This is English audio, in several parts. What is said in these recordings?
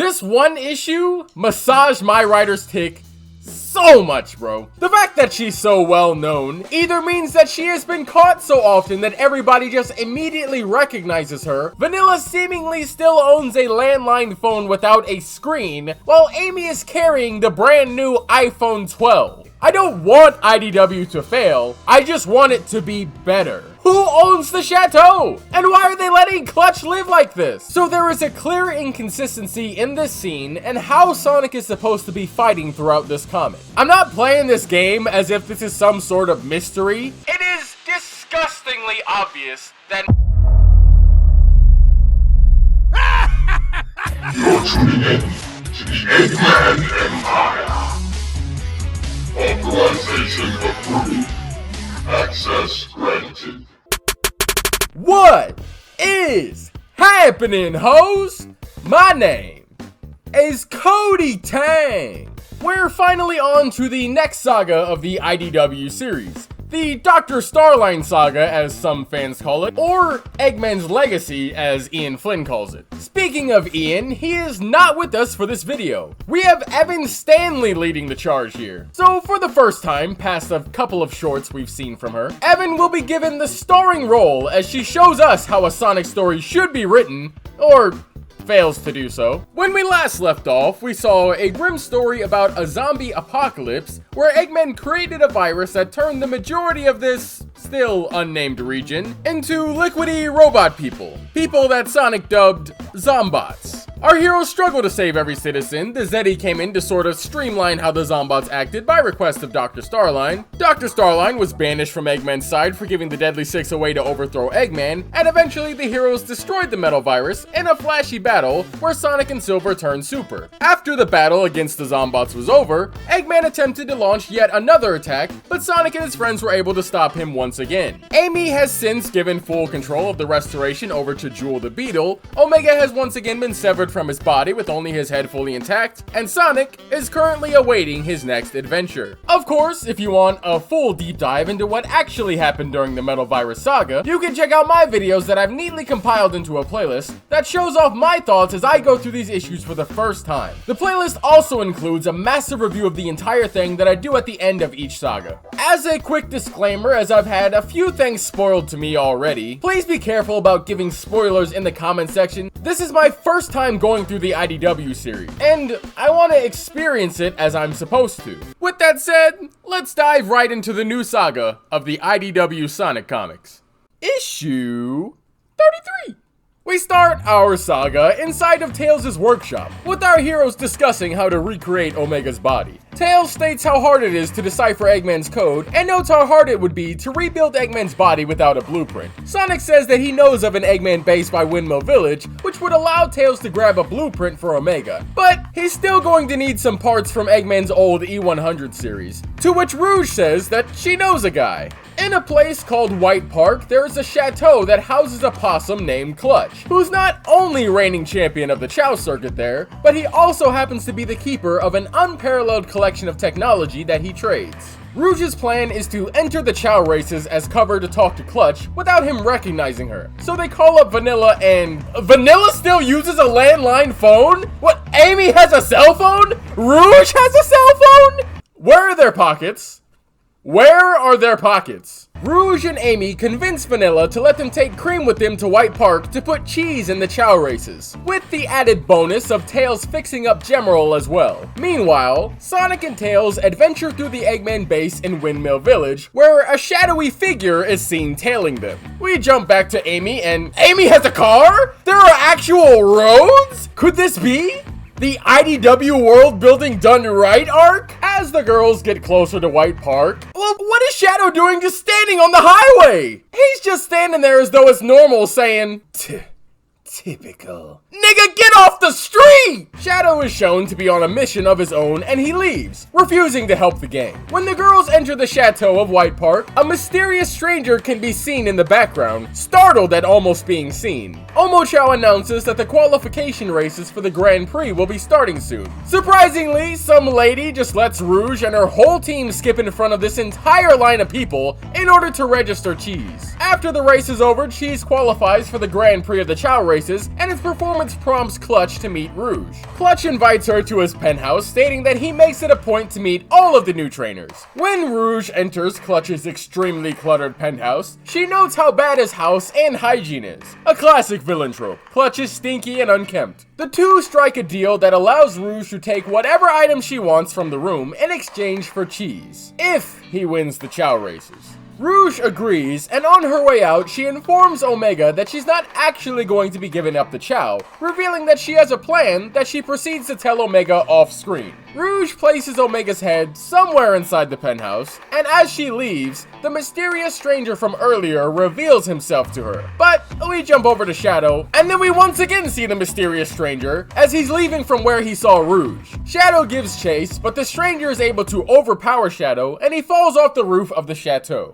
This one issue massaged my writer's tick so much, bro. The fact that she's so well known either means that she has been caught so often that everybody just immediately recognizes her. Vanilla seemingly still owns a landline phone without a screen, while Amy is carrying the brand new iPhone 12. I don't want IDW to fail, I just want it to be better. Who owns the Chataeu? And why are they letting Clutch live like this? So there is a clear inconsistency in this scene and how Sonic is supposed to be fighting throughout this comic. I'm not playing this game as if this is some sort of mystery. It is disgustingly obvious that You're tuning in to the Eggman Empire. Authorization approved. Access granted. What is happening, hoes? My name is KotyTang. We're finally on to the next saga of the IDW series. The Dr. Starline saga, as some fans call it, or Eggman's Legacy, as Ian Flynn calls it. Speaking of Ian, he is not with us for this video. We have Stanley leading the charge here. So for the first time, past a couple of shorts we've seen from her, Evan will be given the starring role as she shows us how a Sonic story should be written, or fails to do so. When we last left off, we saw a grim story about a zombie apocalypse where Eggman created a virus that turned the majority of this still unnamed region into liquidy robot people. People that Sonic dubbed Zombots. Our heroes struggle to save every citizen. The Zeddy came in to sort of streamline how the Zombots acted by request of Dr. Starline. Dr. Starline was banished from Eggman's side for giving the Deadly Six a way to overthrow Eggman, and eventually the heroes destroyed the metal virus in a flashy battle where Sonic and Silver turned super. After the battle against the Zombots was over, Eggman attempted to launch yet another attack, but Sonic and his friends were able to stop him once again. Amy has since given full control of the restoration over to Jewel the Beetle. Omega has once again been severed from his body with only his head fully intact, and Sonic is currently awaiting his next adventure. Of course, if you want a full deep dive into what actually happened during the Metal Virus saga, you can check out my videos that I've neatly compiled into a playlist that shows off my thoughts as I go through these issues for the first time. The playlist also includes a massive review of the entire thing that I do at the end of each saga. As a quick disclaimer, as I've had a few things spoiled to me already, please be careful about giving spoilers in the comment section. This is my first time going through the IDW series, and I want to experience it as I'm supposed to. With that said, let's dive right into the new saga of the IDW Sonic Comics. Issue 33. We start our saga inside of Tails' workshop, with our heroes discussing how to recreate Omega's body. Tails states how hard it is to decipher Eggman's code, and notes how hard it would be to rebuild Eggman's body without a blueprint. Sonic says that he knows of an Eggman base by Windmill Village, which would allow Tails to grab a blueprint for Omega, but he's still going to need some parts from Eggman's old E100 series, to which Rouge says that she knows a guy. In a place called White Park, there is a chateau that houses a possum named Clutch, who's not only reigning champion of the Chow circuit there, but he also happens to be the keeper of an unparalleled collection of technology that he trades. Rouge's plan is to enter the Chow races as cover to talk to Clutch without him recognizing her. So they call up Vanilla, and Vanilla still uses a landline phone? What, Amy has a cell phone? Rouge has a cell phone? Where are their pockets? Where are their pockets? Rouge and Amy convince Vanilla to let them take Cream with them to White Park to put cheese in the Chow races, with the added bonus of Tails fixing up Gemerl as well. Meanwhile, Sonic and Tails adventure through the Eggman base in Windmill Village, where a shadowy figure is seen tailing them. We jump back to Amy, and Amy has a car? There are actual roads? Could this be the IDW world building done right arc? As the girls get closer to White Park, well, what is Shadow doing just standing on the highway? He's just standing there as though it's normal, saying, typical. Nigga, get off the street! Shadow is shown to be on a mission of his own, and he leaves, refusing to help the gang. When the girls enter the chateau of White Park, a mysterious stranger can be seen in the background, startled at almost being seen. Omochao announces that the qualification races for the Grand Prix will be starting soon. Surprisingly, some lady just lets Rouge and her whole team skip in front of this entire line of people in order to register cheese. After the race is over, Cheese qualifies for the Grand Prix of the Chow races, and his performance prompts Clutch to meet Rouge. Clutch invites her to his penthouse, stating that he makes it a point to meet all of the new trainers. When Rouge enters Clutch's extremely cluttered penthouse, she notes how bad his house and hygiene is. A classic villain trope. Clutch is stinky and unkempt. The two strike a deal that allows Rouge to take whatever item she wants from the room in exchange for Cheese, if he wins the Chow races. Rouge agrees, and on her way out, she informs Omega that she's not actually going to be giving up the Chow, revealing that she has a plan that she proceeds to tell Omega off-screen. Rouge places Omega's head somewhere inside the penthouse, and as she leaves, the mysterious stranger from earlier reveals himself to her. But we jump over to Chataeu, and then we once again see the mysterious stranger as he's leaving from where he saw Rouge. Chataeu gives chase, but the stranger is able to overpower Chataeu, and he falls off the roof of the chateau.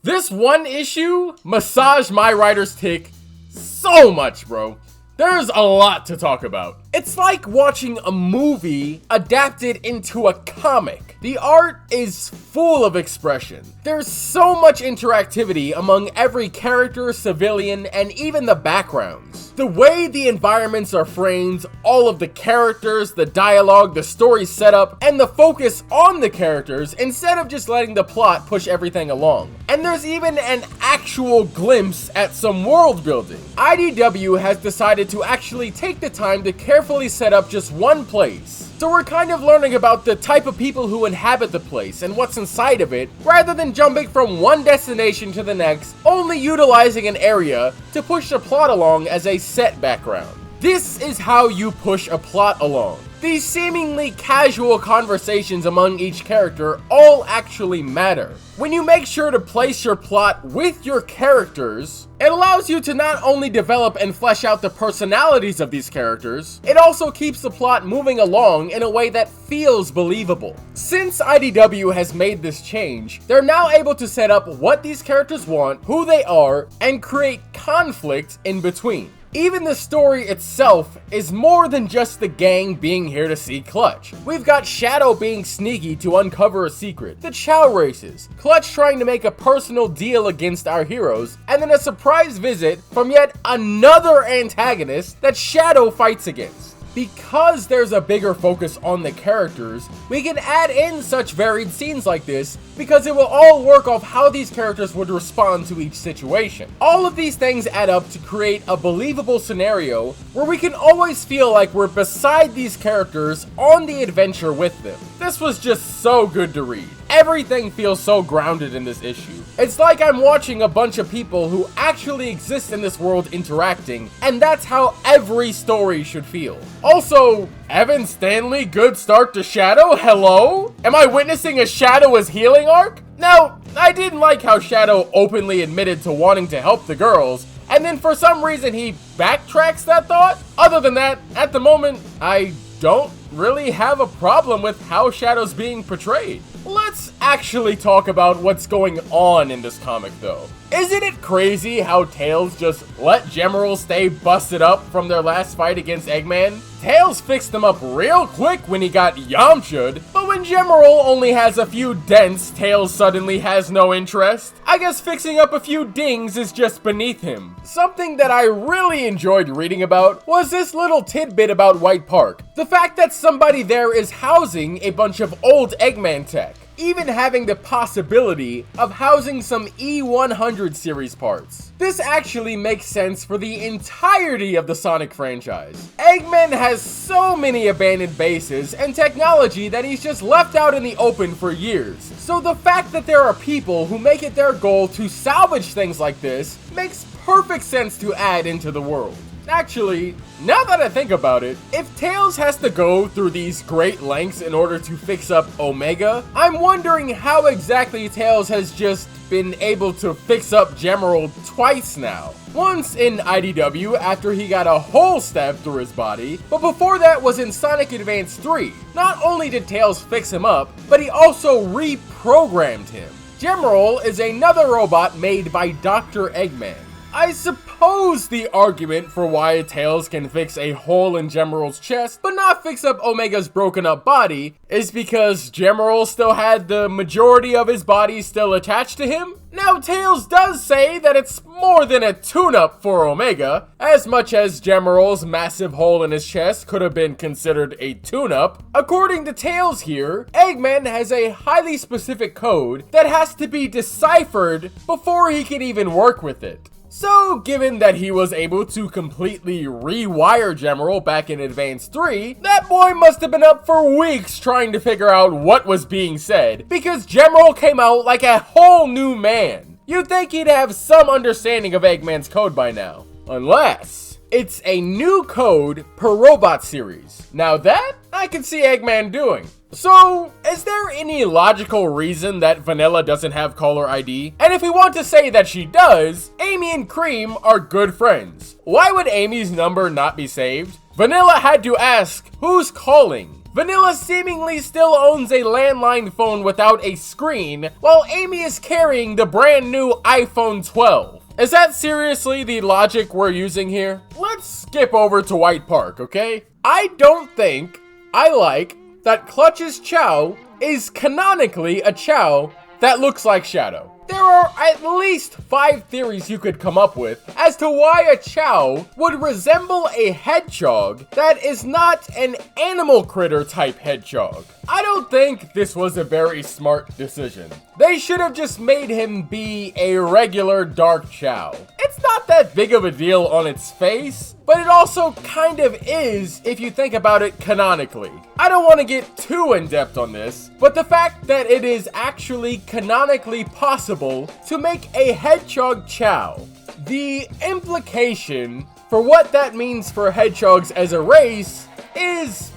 This one issue massaged my writer's tick so much, bro. There's a lot to talk about. It's like watching a movie adapted into a comic. The art is full of expression. There's so much interactivity among every character, civilian, and even the backgrounds. The way the environments are framed, all of the characters, the dialogue, the story setup, and the focus on the characters instead of just letting the plot push everything along. And there's even an actual glimpse at some world building. IDW has decided to actually take the time to carefully set up just one place. So we're kind of learning about the type of people who inhabit the place and what's inside of it, rather than jumping from one destination to the next, only utilizing an area to push the plot along as a set background. This is how you push a plot along. These seemingly casual conversations among each character all actually matter. When you make sure to place your plot with your characters, it allows you to not only develop and flesh out the personalities of these characters, it also keeps the plot moving along in a way that feels believable. Since IDW has made this change, they're now able to set up what these characters want, who they are, and create conflict in between. Even the story itself is more than just the gang being here to see Clutch. We've got Chataeu being sneaky to uncover a secret, the Chow races, Clutch trying to make a personal deal against our heroes, and then a surprise visit from yet another antagonist that Chataeu fights against. Because there's a bigger focus on the characters, we can add in such varied scenes like this because it will all work off how these characters would respond to each situation. All of these things add up to create a believable scenario where we can always feel like we're beside these characters on the adventure with them. This was just so good to read. Everything feels so grounded in this issue. It's like I'm watching a bunch of people who actually exist in this world interacting, and that's how every story should feel. Also, Evan Stanley, good start to Chataeu, hello? Am I witnessing a Chataeu as healing arc? Now, I didn't like how Chataeu openly admitted to wanting to help the girls, and then for some reason he backtracks that thought. Other than that, at the moment, I don't really have a problem with how Chataeu's being portrayed. Let's actually talk about what's going on in this comic though. Isn't it crazy how Tails just let Gemerl stay busted up from their last fight against Eggman? Tails fixed them up real quick when he got Yamcha'd, but when Gemerl only has a few dents, Tails suddenly has no interest. I guess fixing up a few dings is just beneath him. Something that I really enjoyed reading about was this little tidbit about White Park. The fact that somebody there is housing a bunch of old Eggman tech, even having the possibility of housing some E100 series parts. This actually makes sense for the entirety of the Sonic franchise. Eggman has so many abandoned bases and technology that he's just left out in the open for years. So the fact that there are people who make it their goal to salvage things like this makes perfect sense to add into the world. Actually, now that I think about it, if Tails has to go through these great lengths in order to fix up Omega, I'm wondering how exactly Tails has just been able to fix up Gemerl twice now. Once in IDW after he got a hole stabbed through his body, but before that was in Sonic Advance 3. Not only did Tails fix him up, but he also reprogrammed him. Gemerl is another robot made by Dr. Eggman. I suppose the argument for why Tails can fix a hole in Gemerl's chest but not fix up Omega's broken up body is because Gemerl still had the majority of his body still attached to him? Now, Tails does say that it's more than a tune-up for Omega, as much as Gemerl's massive hole in his chest could have been considered a tune-up. According to Tails here, Eggman has a highly specific code that has to be deciphered before he can even work with it. So, given that he was able to completely rewire Gemerl back in Advance 3, that boy must have been up for weeks trying to figure out what was being said, because Gemerl came out like a whole new man. You'd think he'd have some understanding of Eggman's code by now. Unless it's a new code per robot series. Now that, I can see Eggman doing. So, is there any logical reason that Vanilla doesn't have caller ID? And if we want to say that she does, Amy and Cream are good friends. Why would Amy's number not be saved? Vanilla had to ask, who's calling? Vanilla seemingly still owns a landline phone without a screen, while Amy is carrying the brand new iPhone 12. Is that seriously the logic we're using here? Let's skip over to White Park, okay? I don't think I like that Clutch's Chao is canonically a Chao that looks like Chataeu. There are at least 5 theories you could come up with as to why a Chao would resemble a hedgehog that is not an animal critter type hedgehog. I don't think this was a very smart decision. They should have just made him be a regular dark Chao. It's not that big of a deal on its face, but it also kind of is if you think about it canonically. I don't want to get too in-depth on this, but the fact that it is actually canonically possible to make a hedgehog Chao, the implication for what that means for hedgehogs as a race is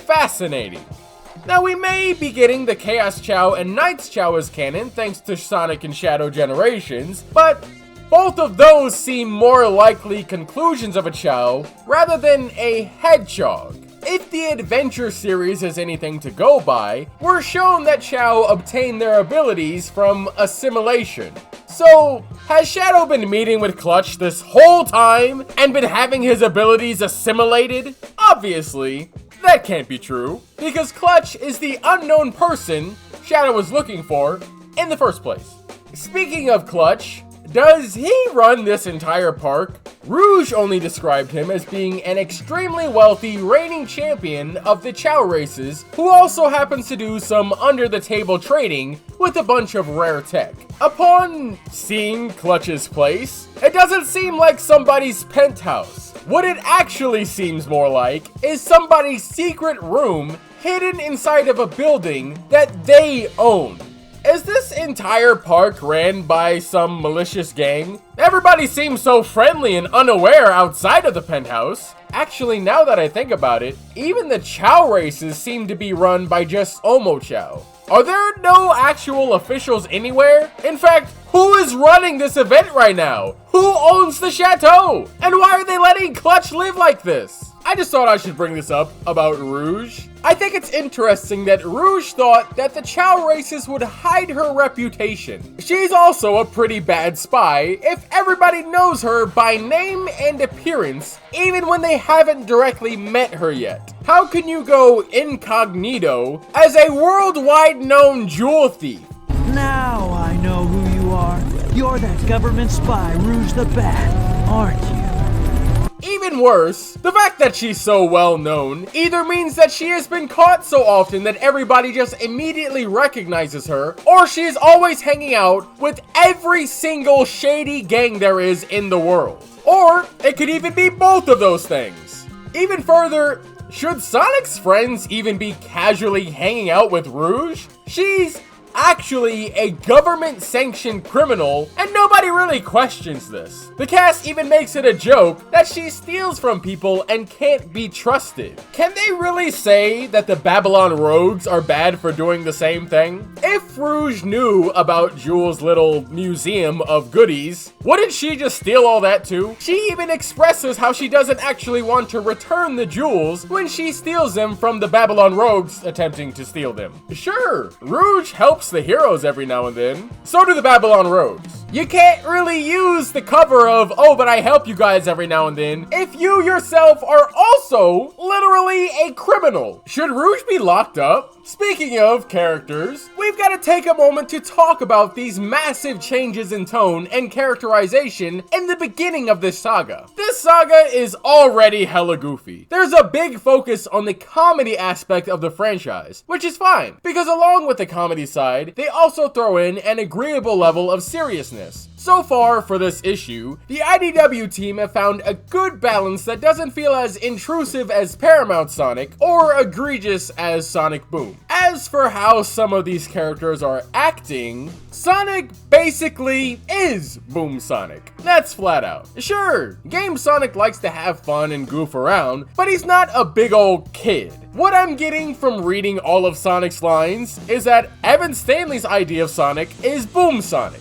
fascinating. Now, we may be getting the Chaos Chao and Knights Chao as canon thanks to Sonic and Shadow Generations, but both of those seem more likely conclusions of a Chao rather than a hedgehog. If the Adventure series is anything to go by, we're shown that Chao obtain their abilities from assimilation. So, has Shadow been meeting with Clutch this whole time and been having his abilities assimilated? Obviously, that can't be true, because Clutch is the unknown person Shadow was looking for in the first place. Speaking of Clutch, does he run this entire park? Rouge only described him as being an extremely wealthy reigning champion of the Chao races who also happens to do some under-the-table trading with a bunch of rare tech. Upon seeing Clutch's place, it doesn't seem like somebody's penthouse. What it actually seems more like is somebody's secret room hidden inside of a building that they own. Is this entire park ran by some malicious gang? Everybody seems so friendly and unaware outside of the penthouse. Actually, now that I think about it, even the Chao races seem to be run by just Omo Chao. Are there no actual officials anywhere? In fact, who is running this event right now? Who owns the chateau? And why are they letting Clutch live like this? I just thought I should bring this up about Rouge. I think it's interesting that Rouge thought that the Chao races would hide her reputation. She's also a pretty bad spy if everybody knows her by name and appearance, even when they haven't directly met her yet. How can you go incognito as a worldwide known jewel thief? Now I know who you are. You're that government spy, Rouge the Bat, aren't you? Even worse, the fact that she's so well known either means that she has been caught so often that everybody just immediately recognizes her, or she is always hanging out with every single shady gang there is in the world. Or it could even be both of those things. Even further, should Sonic's friends even be casually hanging out with Rouge? She's actually a government-sanctioned criminal, and nobody really questions this. The cast even makes it a joke that she steals from people and can't be trusted. Can they really say that the Babylon Rogues are bad for doing the same thing? If Rouge knew about Jewel's little museum of goodies, wouldn't she just steal all that too? She even expresses how she doesn't actually want to return the jewels when she steals them from the Babylon Rogues attempting to steal them. Sure, Rouge helps the heroes every now and then. So do the Babylon Rogues. You can't really use the cover of, oh, but I help you guys every now and then, if you yourself are also literally a criminal. Should Rouge be locked up? Speaking of characters, we've got to take a moment to talk about these massive changes in tone and characterization in the beginning of this saga. This saga is already hella goofy. There's a big focus on the comedy aspect of the franchise, which is fine, because along with the comedy side, they also throw in an agreeable level of seriousness. So far for this issue, the IDW team have found a good balance that doesn't feel as intrusive as Paramount Sonic or egregious as Sonic Boom. As for how some of these characters are acting, Sonic basically is Boom Sonic. That's flat out. Sure, Game Sonic likes to have fun and goof around, but he's not a big old kid. What I'm getting from reading all of Sonic's lines is that Evan Stanley's idea of Sonic is Boom Sonic.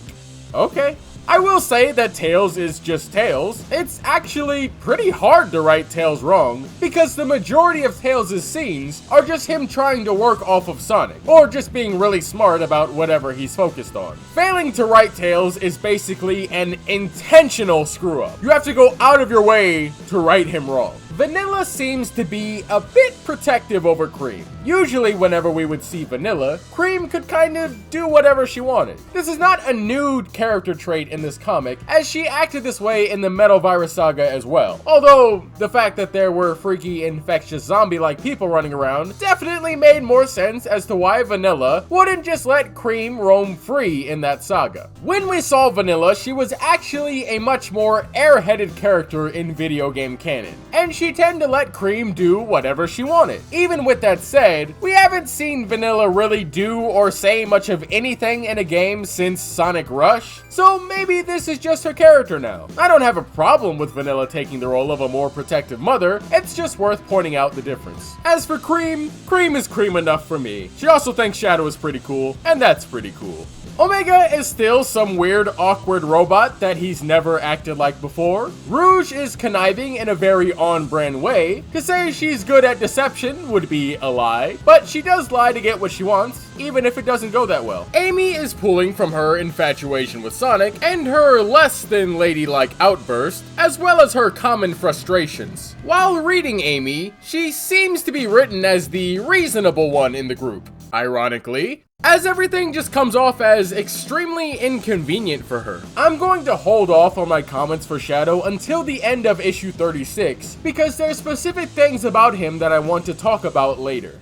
Okay. I will say that Tails is just Tails. It's actually pretty hard to write Tails wrong, because the majority of Tails' scenes are just him trying to work off of Sonic, or just being really smart about whatever he's focused on. Failing to write Tails is basically an intentional screw up. You have to go out of your way to write him wrong. Vanilla seems to be a bit protective over Cream. Usually whenever we would see Vanilla, Cream could kind of do whatever she wanted. This is not a new character trait in this comic, as she acted this way in the Metal Virus Saga as well. Although, the fact that there were freaky, infectious zombie-like people running around definitely made more sense as to why Vanilla wouldn't just let Cream roam free in that saga. When we saw Vanilla, she was actually a much more airheaded character in video game canon, and she tended to let Cream do whatever she wanted. Even with that said, we haven't seen Vanilla really do or say much of anything in a game since Sonic Rush, so maybe this is just her character now. I don't have a problem with Vanilla taking the role of a more protective mother, it's just worth pointing out the difference. As for Cream, Cream is Cream enough for me. She also thinks Chataeu is pretty cool, and that's pretty cool. Omega is still some weird, awkward robot that he's never acted like before. Rouge is conniving in a very on-brand way. To say she's good at deception would be a lie, but she does lie to get what she wants, even if it doesn't go that well. Amy is pulling from her infatuation with Sonic and her less than ladylike outburst, as well as her common frustrations. While reading Amy, she seems to be written as the reasonable one in the group. Ironically, as everything just comes off as extremely inconvenient for her. I'm going to hold off on my comments for Chataeu until the end of issue 36, because there's specific things about him that I want to talk about later.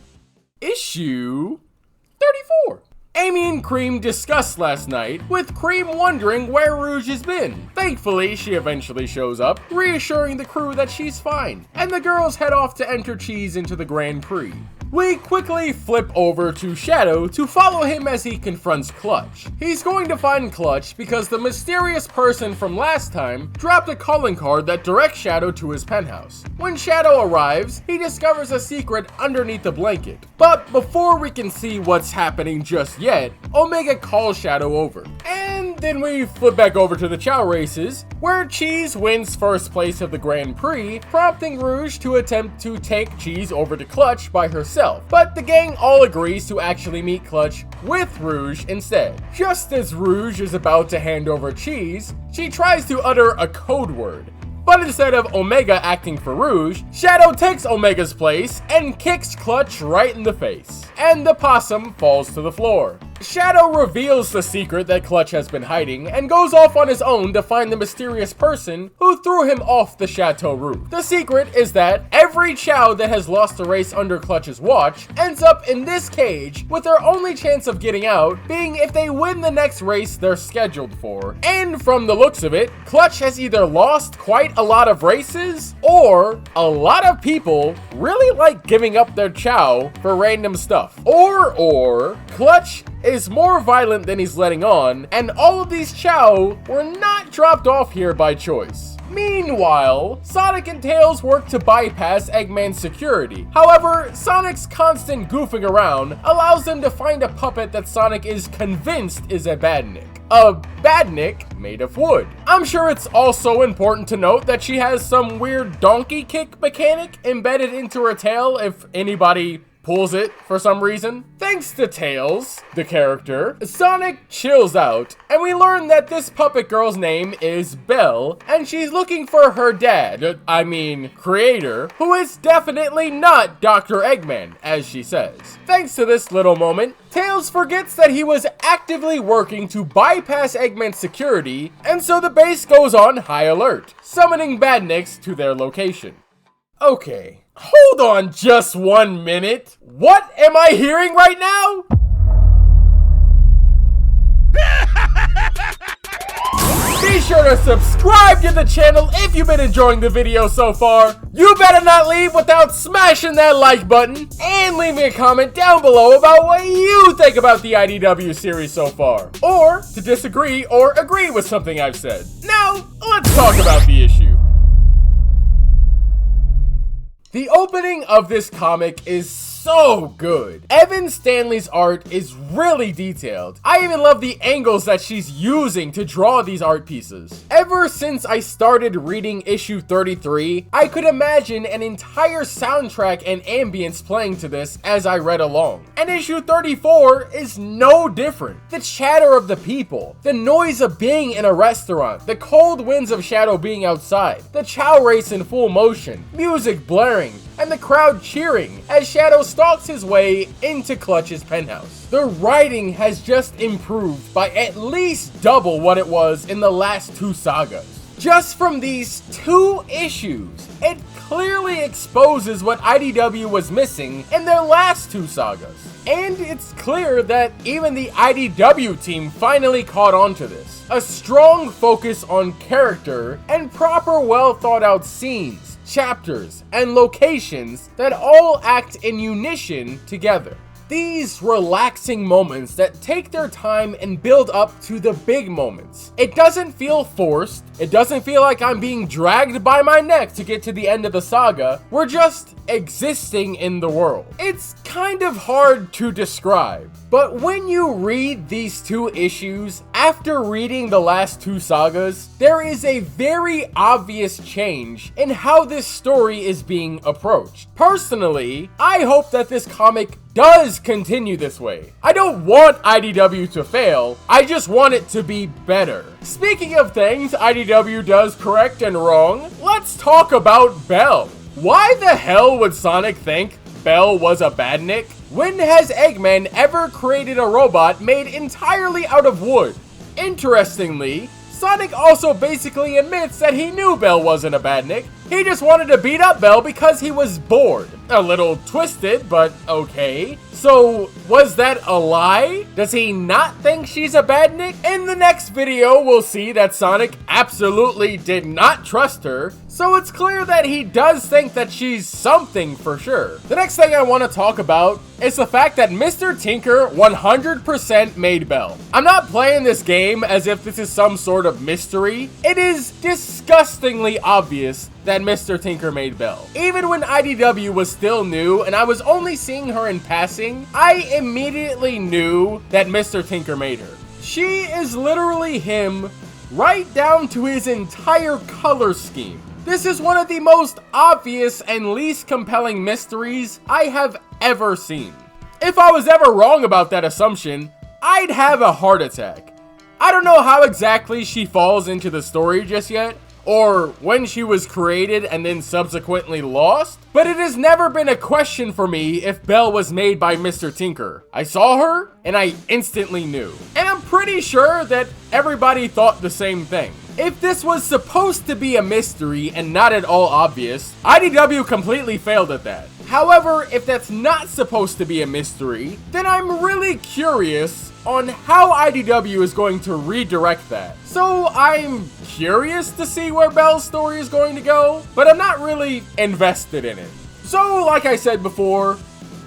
Issue 34. Amy and Cream discussed last night, with Cream wondering where Rouge has been. Thankfully, she eventually shows up, reassuring the crew that she's fine, and the girls head off to enter Cheese into the Grand Prix. We quickly flip over to Chataeu to follow him as he confronts Clutch. He's going to find Clutch because the mysterious person from last time dropped a calling card that directs Chataeu to his penthouse. When Chataeu arrives, he discovers a secret underneath the blanket. But before we can see what's happening just yet, Omega calls Chataeu over. And then we flip back over to the Chow races, where Cheese wins first place of the Grand Prix, prompting Rouge to attempt to take Cheese over to Clutch by herself. But the gang all agrees to actually meet Clutch with Rouge instead. Just as Rouge is about to hand over Cheese, she tries to utter a code word. But instead of Omega acting for Rouge, Chataeu takes Omega's place and kicks Clutch right in the face. And the possum falls to the floor. Chataeu reveals the secret that Clutch has been hiding and goes off on his own to find the mysterious person who threw him off the chateau roof. The secret is that every Chow that has lost a race under Clutch's watch ends up in this cage, with their only chance of getting out being if they win the next race they're scheduled for. And from the looks of it, Clutch has either lost quite a lot of races, or a lot of people really like giving up their Chow for random stuff. Or Clutch is more violent than he's letting on, and all of these Chow were not dropped off here by choice. Meanwhile, Sonic and Tails work to bypass Eggman's security. However, Sonic's constant goofing around allows them to find a puppet that Sonic is convinced is a badnik. A badnik made of wood. I'm sure it's also important to note that she has some weird donkey kick mechanic embedded into her tail if anybody pulls it for some reason. Thanks to Tails, the character, Sonic chills out, and we learn that this puppet girl's name is Belle, and she's looking for her dad, creator, who is definitely not Dr. Eggman, as she says. Thanks to this little moment, Tails forgets that he was actively working to bypass Eggman's security, and so the base goes on high alert, summoning badniks to their location. Okay, hold on just 1 minute. What am I hearing right now? Be sure to subscribe to the channel if you've been enjoying the video so far. You better not leave without smashing that like button. And leave me a comment down below about what you think about the IDW series so far. Or to disagree or agree with something I've said. Now, let's talk about the issue. The opening of this comic is so good. Evan Stanley's art is really detailed. I even love the angles that she's using to draw these art pieces. Ever since I started reading issue 33, I could imagine an entire soundtrack and ambience playing to this as I read along. And issue 34 is no different. The chatter of the people, the noise of being in a restaurant, the cold winds of Shadow being outside, the Chow race in full motion, music blaring, and the crowd cheering as Shadow stalks his way into Clutch's penthouse. The writing has just improved by at least double what it was in the last two sagas. Just from these 2 issues, it clearly exposes what IDW was missing in their last 2 sagas. And it's clear that even the IDW team finally caught on to this. A strong focus on character and proper well thought out scenes, chapters, and locations that all act in unison together. These relaxing moments that take their time and build up to the big moments. It doesn't feel forced. It doesn't feel like I'm being dragged by my neck to get to the end of the saga. We're just existing in the world. It's kind of hard to describe, but when you read these 2 issues, after reading the last 2 sagas, there is a very obvious change in how this story is being approached. Personally, I hope that this comic does continue this way. I don't want IDW to fail, I just want it to be better. Speaking of things IDW does correct and wrong, let's talk about Belle. Why the hell would Sonic think Belle was a badnik? When has Eggman ever created a robot made entirely out of wood? Interestingly, Sonic also basically admits that he knew Belle wasn't a badnik. He just wanted to beat up Belle because he was bored. A little twisted, but okay. So, was that a lie? Does he not think she's a badnik? In the next video, we'll see that Sonic absolutely did not trust her, so it's clear that he does think that she's something for sure. The next thing I want to talk about is the fact that Mr. Tinker 100% made Belle. I'm not playing this game as if this is some sort of mystery. It is disgustingly obvious that Mr. Tinker made Belle. Even when IDW was still new and I was only seeing her in passing, I immediately knew that Mr. Tinker made her. She is literally him, right down to his entire color scheme. This is one of the most obvious and least compelling mysteries I have ever seen. If I was ever wrong about that assumption, I'd have a heart attack. I don't know how exactly she falls into the story just yet, or when she was created and then subsequently lost, but it has never been a question for me if Belle was made by Mr. Tinker. I saw her, and I instantly knew. And I'm pretty sure that everybody thought the same thing. If this was supposed to be a mystery and not at all obvious, IDW completely failed at that. However, if that's not supposed to be a mystery, then I'm really curious on how IDW is going to redirect that. So I'm curious to see where Belle's story is going to go, but I'm not really invested in it. So like I said before,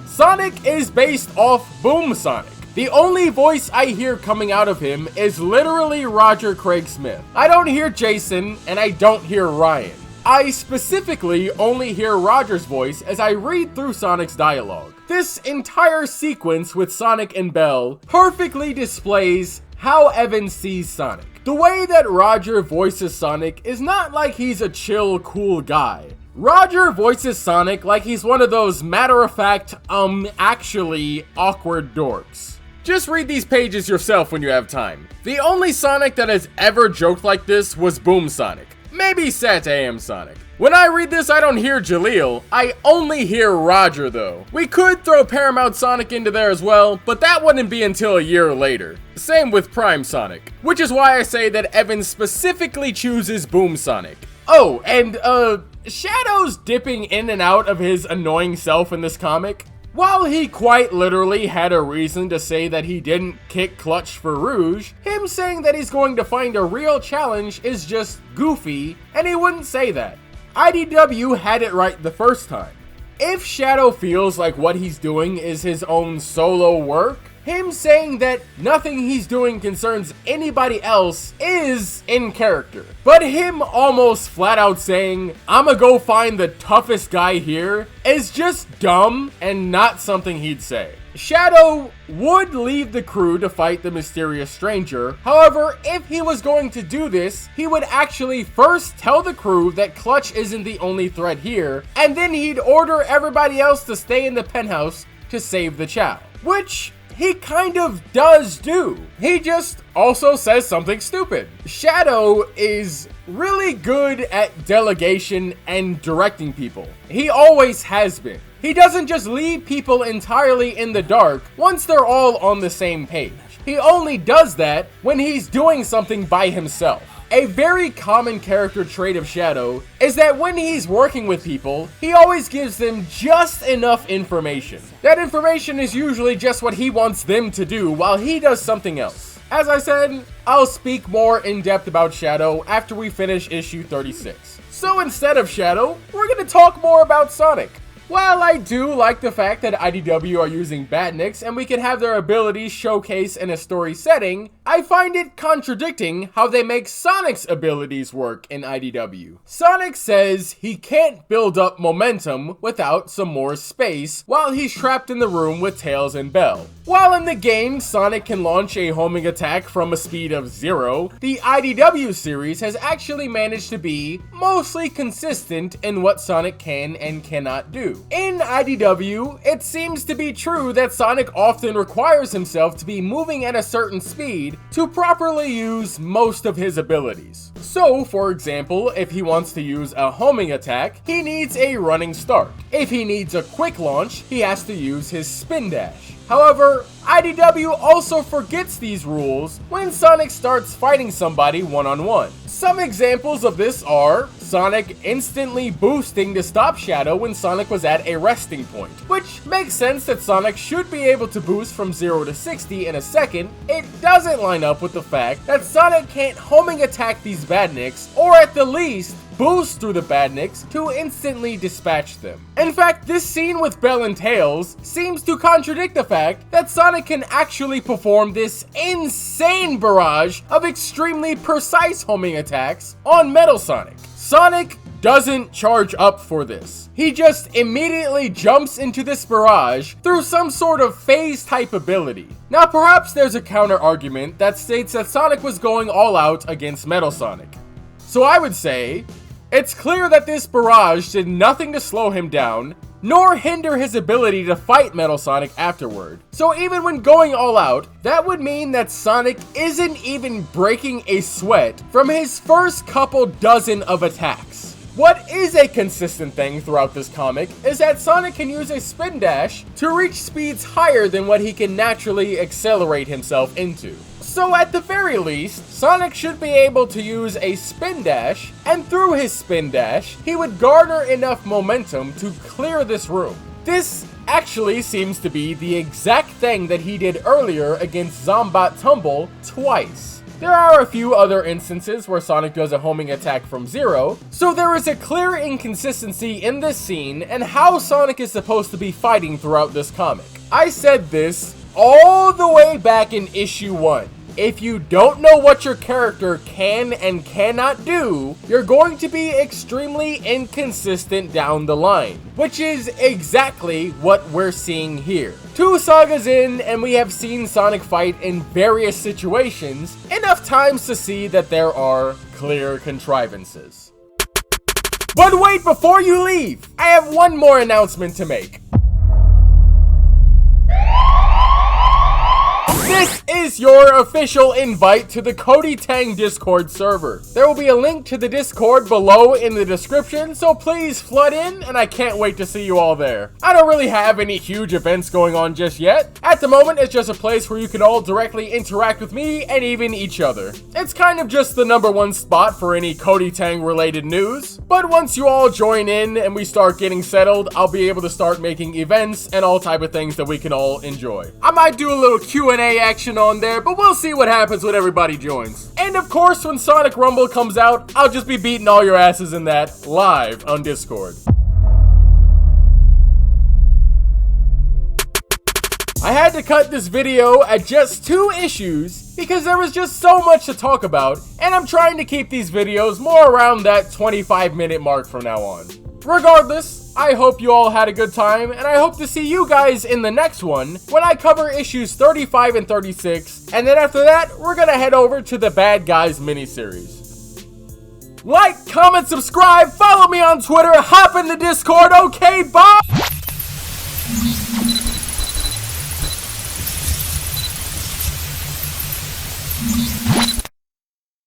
Sonic is based off Boom Sonic. The only voice I hear coming out of him is literally Roger Craig Smith. I don't hear Jason and I don't hear Ryan. I specifically only hear Roger's voice as I read through Sonic's dialogue. This entire sequence with Sonic and Belle perfectly displays how Evan sees Sonic. The way that Roger voices Sonic is not like he's a chill, cool guy. Roger voices Sonic like he's one of those matter-of-fact, actually awkward dorks. Just read these pages yourself when you have time. The only Sonic that has ever joked like this was Boom Sonic. Maybe Chataeu Sonic. When I read this, I don't hear Jaleel, I only hear Roger though. We could throw Paramount Sonic into there as well, but that wouldn't be until a year later. Same with Prime Sonic, which is why I say that Evan specifically chooses Boom Sonic. Oh, and Shadow's dipping in and out of his annoying self in this comic. While he quite literally had a reason to say that he didn't kick Clutch for Rouge, him saying that he's going to find a real challenge is just goofy, and he wouldn't say that. IDW had it right the first time. If Shadow feels like what he's doing is his own solo work, him saying that nothing he's doing concerns anybody else is in character. But him almost flat out saying, "I'ma go find the toughest guy here," is just dumb and not something he'd say. Shadow would leave the crew to fight the mysterious stranger. However, if he was going to do this, he would actually first tell the crew that Clutch isn't the only threat here, and then he'd order everybody else to stay in the penthouse to save the child. Which he kind of does do. He just also says something stupid. Shadow is really good at delegation and directing people. He always has been. He doesn't just leave people entirely in the dark once they're all on the same page. He only does that when he's doing something by himself. A very common character trait of Shadow is that when he's working with people, he always gives them just enough information. That information is usually just what he wants them to do while he does something else. As I said, I'll speak more in depth about Shadow after we finish issue 36. So instead of Shadow, we're going to talk more about Sonic. While I do like the fact that IDW are using Batniks and we can have their abilities showcased in a story setting, I find it contradicting how they make Sonic's abilities work in IDW. Sonic says he can't build up momentum without some more space while he's trapped in the room with Tails and Belle. While in the game, Sonic can launch a homing attack from a speed of 0, the IDW series has actually managed to be mostly consistent in what Sonic can and cannot do. In IDW, it seems to be true that Sonic often requires himself to be moving at a certain speed to properly use most of his abilities. So, for example, if he wants to use a homing attack, he needs a running start. If he needs a quick launch, he has to use his spin dash. However, IDW also forgets these rules when Sonic starts fighting somebody one-on-one. Some examples of this are Sonic instantly boosting to stop Shadow when Sonic was at a resting point, which makes sense that Sonic should be able to boost from 0 to 60 in a second. It doesn't line up with the fact that Sonic can't homing attack these Badniks, or at the least, boost through the Badniks to instantly dispatch them. In fact, this scene with Belle and Tails seems to contradict the fact that Sonic can actually perform this insane barrage of extremely precise homing attacks on Metal Sonic. Sonic doesn't charge up for this. He just immediately jumps into this barrage through some sort of phase type ability. Now perhaps there's a counter argument that states that Sonic was going all out against Metal Sonic. So I would say, it's clear that this barrage did nothing to slow him down, nor hinder his ability to fight Metal Sonic afterward. So even when going all out, that would mean that Sonic isn't even breaking a sweat from his first couple dozen of attacks. What is a consistent thing throughout this comic is that Sonic can use a spin dash to reach speeds higher than what he can naturally accelerate himself into. So at the very least, Sonic should be able to use a spin dash, and through his spin dash, he would garner enough momentum to clear this room. This actually seems to be the exact thing that he did earlier against Zombat Tumble twice. There are a few other instances where Sonic does a homing attack from 0, so there is a clear inconsistency in this scene and how Sonic is supposed to be fighting throughout this comic. I said this all the way back in issue 1. If you don't know what your character can and cannot do, you're going to be extremely inconsistent down the line, which is exactly what we're seeing here. 2 sagas in, and we have seen Sonic fight in various situations, enough times to see that there are clear contrivances. But wait, before you leave, I have one more announcement to make. This is your official invite to the KotyTang Discord server. There will be a link to the Discord below in the description, so please flood in, and I can't wait to see you all there. I don't really have any huge events going on just yet. At the moment, it's just a place where you can all directly interact with me and even each other. It's kind of just the #1 spot for any KotyTang related news, but once you all join in and we start getting settled, I'll be able to start making events and all type of things that we can all enjoy. I might do a little Q&A action on there, but we'll see what happens when everybody joins. And of course, when Sonic Rumble comes out, I'll just be beating all your asses in that live on Discord. I had to cut this video at just 2 issues because there was just so much to talk about, and I'm trying to keep these videos more around that 25-minute mark from now on. Regardless, I hope you all had a good time, and I hope to see you guys in the next one when I cover issues 35 and 36, and then after that, we're gonna head over to the Bad Guys miniseries. Like, comment, subscribe, follow me on Twitter, hop in the Discord, okay, bye!